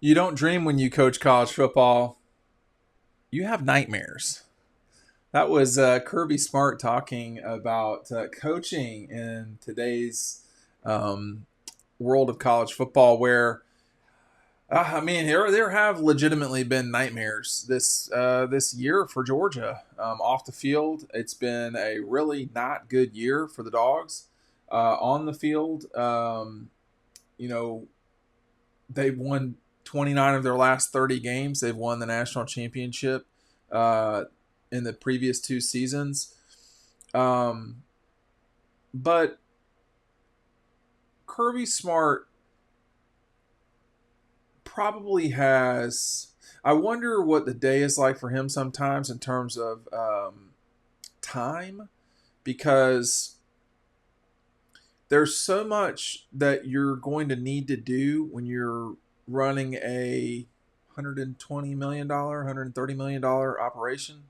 You don't dream when you coach college football. You have nightmares. That was Kirby Smart talking about coaching in today's um, world of college football, where there have legitimately been nightmares this year for Georgia. Off the field, it's been a really not good year for the Dogs. On the field, you know, they've won 29 of their last 30 games. They've won the national championship uh, in the previous two seasons. Um, but Kirby Smart probably has. I wonder what the day is like for him sometimes in terms of time, because there's so much that you're going to need to do when you're running a $120 million, $130 million operation.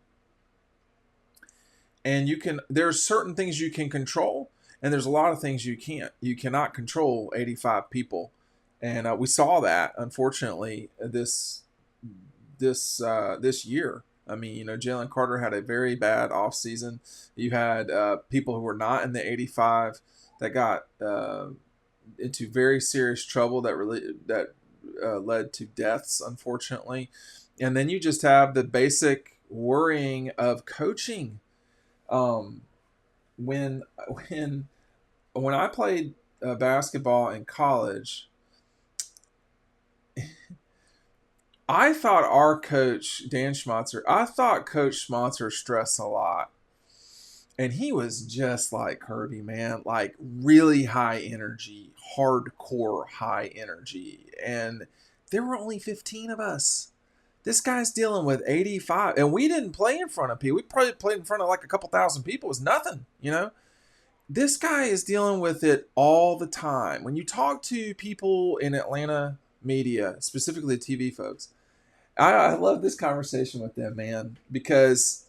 And there's certain things you can control, and there's a lot of things you can't. You cannot control 85 people. And we saw that, unfortunately, this year. I mean, Jalen Carter had a very bad offseason. You had people who were not in the 85 that got into very serious trouble that led to deaths, unfortunately. And then you just have the basic worrying of coaching. Um, when when when I played basketball in college, I thought our coach Dan Schmatzer, I thought Coach Schmatzer stressed a lot. And he was just like Kirby, man, like really high energy, hardcore high energy. And there were only 15 of us. This guy's dealing with 85. And we didn't play in front of people. We probably played in front of like a couple thousand people. It was nothing. This guy is dealing with it all the time. When you talk to people in Atlanta media, specifically TV folks, I love this conversation with them, man, because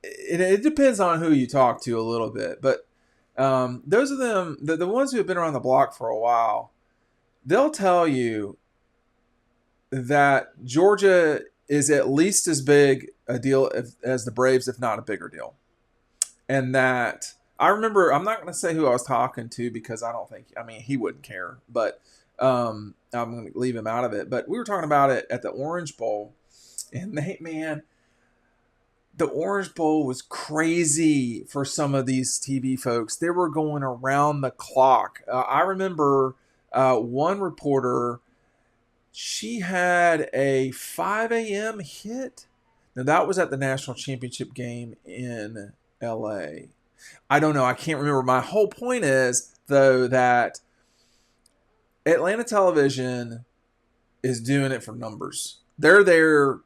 it depends on who you talk to a little bit. But those of them, the ones who have been around the block for a while, they'll tell you that Georgia is at least as big a deal as the Braves, if not a bigger deal. And that I remember, I'm not going to say who I was talking to because he wouldn't care, but I'm going to leave him out of it. But we were talking about it at the Orange Bowl, and the Orange Bowl was crazy for some of these TV folks. They were going around the clock. I remember one reporter, she had a 5 a.m. hit. Now, that was at the national championship game in LA. I don't know. I can't remember. My whole point is, though, that Atlanta television is doing it for numbers. They're there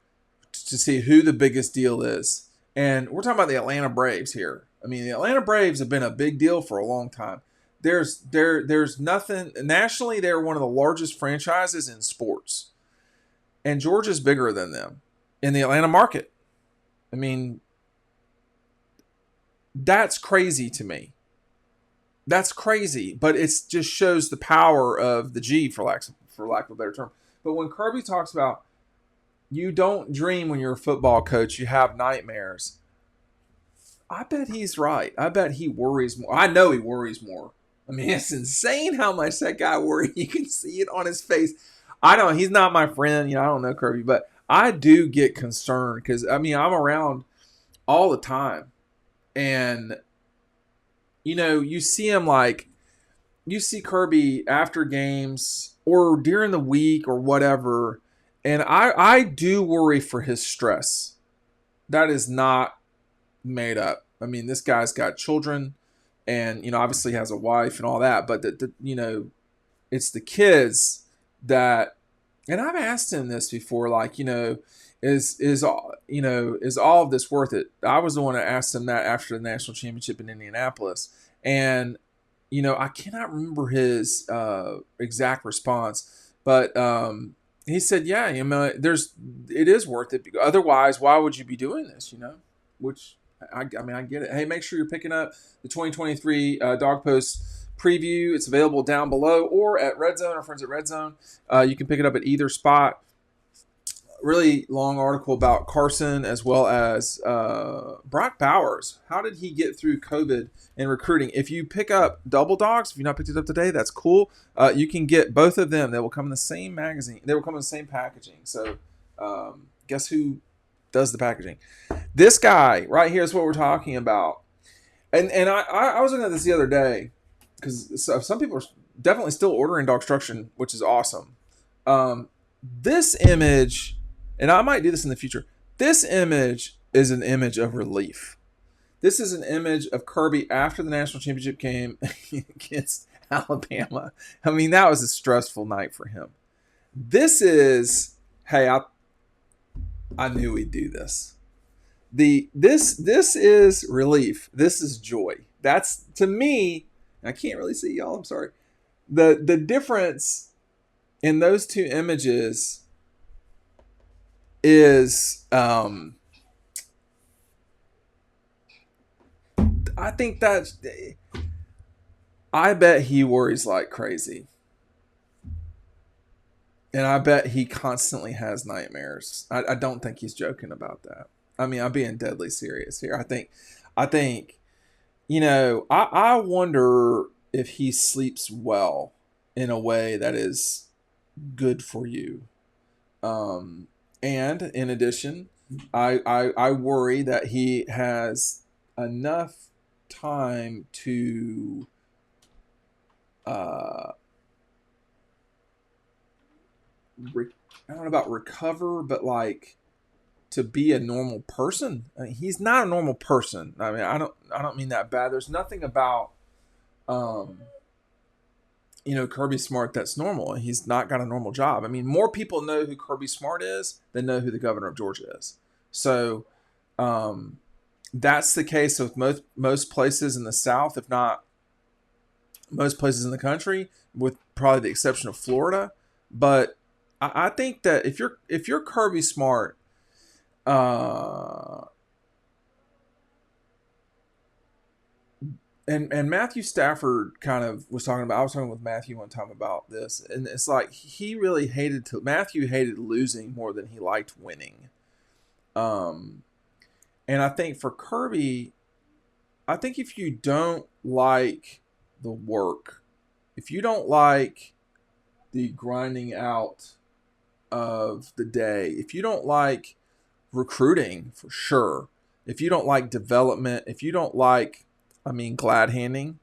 to see who the biggest deal is. And we're talking about the Atlanta Braves here. I mean, the Atlanta Braves have been a big deal for a long time. There's nothing nationally. They're one of the largest franchises in sports, and Georgia's bigger than them in the Atlanta market. I mean, that's crazy to me. That's crazy, but it just shows the power of the G, for lack of a better term. But when Kirby talks about you don't dream when you're a football coach, you have nightmares, I bet he's right. I bet he worries more. I know he worries more. I mean, it's insane how much that guy worries. You can see it on his face. I don't. He's not my friend. I don't know Kirby, but I do get concerned because I'm around all the time, and you see him you see Kirby after games or during the week or whatever, and I do worry for his stress. That is not made up. I mean, this guy's got children, and obviously has a wife and all that, but it's the kids that. And I've asked him this before, is all of this worth it? I was the one that asked him that after the national championship in Indianapolis, and I cannot remember his exact response, but he said, "Yeah, it is worth it. Otherwise, why would you be doing this?" Which I get it. Hey, make sure you're picking up the 2023 Dawg Post preview. It's available down below or at Red Zone. Our friends at Red Zone. You can pick it up at either spot. really long article about Carson as well as Brock Bowers. How did he get through COVID and recruiting? If you pick up Double Dogs, if you've not picked it up today, that's cool. You can get both of them. They will come in the same magazine. They will come in the same packaging. So guess who does the packaging? This guy right here is what we're talking about. And I was looking at this the other day because some people are definitely still ordering Dogstruction, which is awesome. This image, and I might do this in the future, this image is an image of relief. This is an image of Kirby after the national championship game against Alabama. I mean, that was a stressful night for him. This is, hey, I knew we'd do this. This is relief. This is joy. That's, to me, I can't really see y'all, I'm sorry. The difference in those two images is I think that's, I bet he worries like crazy. And I bet he constantly has nightmares. I don't think he's joking about that. I mean, I'm being deadly serious here. I think, you know, I wonder if he sleeps well in a way that is good for you. And in addition, I worry that he has enough time to I don't know about recover, but like to be a normal person. I mean, he's not a normal person. I mean, I don't mean that bad. There's nothing about you know, Kirby Smart that's normal. He's not got a normal job. I mean, more people know who Kirby Smart is than know who the governor of Georgia is. So that's the case with most places in the South, if not most places in the country, with probably the exception of Florida. But I think that if you're Kirby Smart, and Matthew Stafford kind of was talking about, I was talking with Matthew one time about this, and it's like he really Matthew hated losing more than he liked winning. And I think for Kirby, I think if you don't like the work, if you don't like the grinding out of the day, if you don't like recruiting for sure, if you don't like development, if you don't like, glad handing,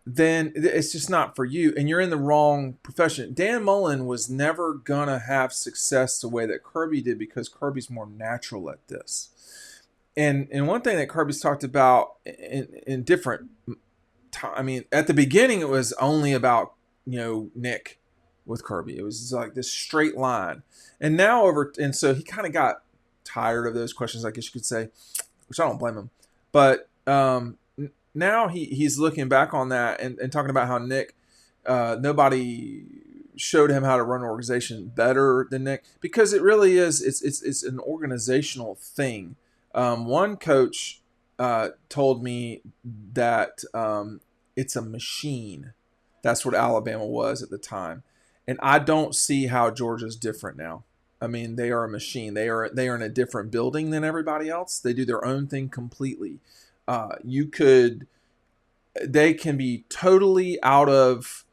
then it's just not for you, and you're in the wrong profession. Dan Mullen was never gonna have success the way that Kirby did because Kirby's more natural at this. And one thing that Kirby's talked about in different time, at the beginning it was only about, Nick with Kirby. It was like this straight line. And now and so he kind of got tired of those questions, I guess you could say, which I don't blame him. But now he's looking back on that and talking about how Nick, nobody showed him how to run an organization better than Nick, because it really is, it's an organizational thing. One coach told me that it's a machine. That's what Alabama was at the time. And I don't see how Georgia's different now. They are a machine. They are in a different building than everybody else. They do their own thing completely. They can be totally out of,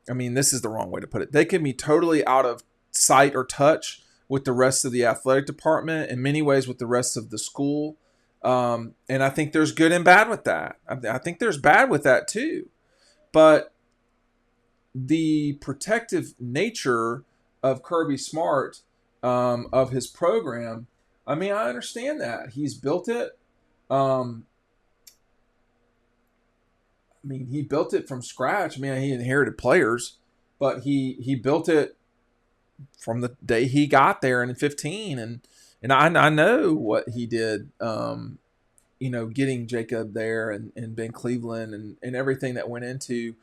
this is the wrong way to put it. They can be totally out of sight or touch with the rest of the athletic department, in many ways with the rest of the school. And I think there's good and bad with that. I think there's bad with that too. But the protective nature of Kirby Smart, of his program, I understand that. He's built it. He built it from scratch. He inherited players, but he built it from the day he got there in 2015. And I know what he did, getting Jacob there and Ben Cleveland and everything that went into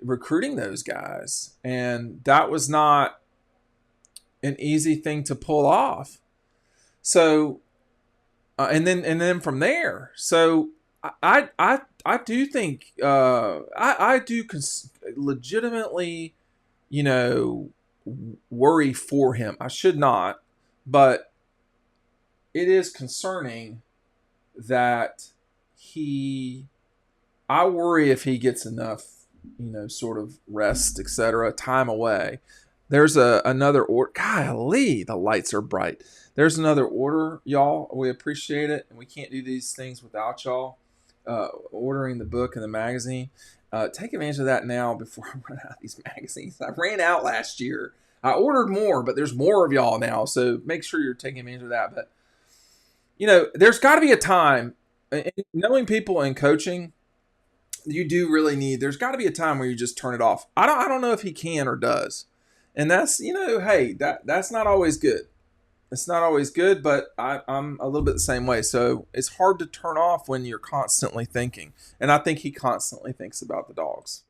recruiting those guys. And that was not an easy thing to pull off. So, and then from there, so I do think I do legitimately, worry for him. I should not, but it is concerning that he. I worry if he gets enough, sort of rest, etc., time away. There's another order. Golly, the lights are bright. There's another order, y'all. We appreciate it, and we can't do these things without y'all. Ordering the book and the magazine. Take advantage of that now before I run out of these magazines. I ran out last year. I ordered more, but there's more of y'all now, so make sure you're taking advantage of that. But there's got to be a time. Knowing people and coaching, you do really need. There's got to be a time where you just turn it off. I don't know if he can or does, and that's hey, that's not always good. It's not always good, but I'm a little bit the same way. So it's hard to turn off when you're constantly thinking, and I think he constantly thinks about the dogs.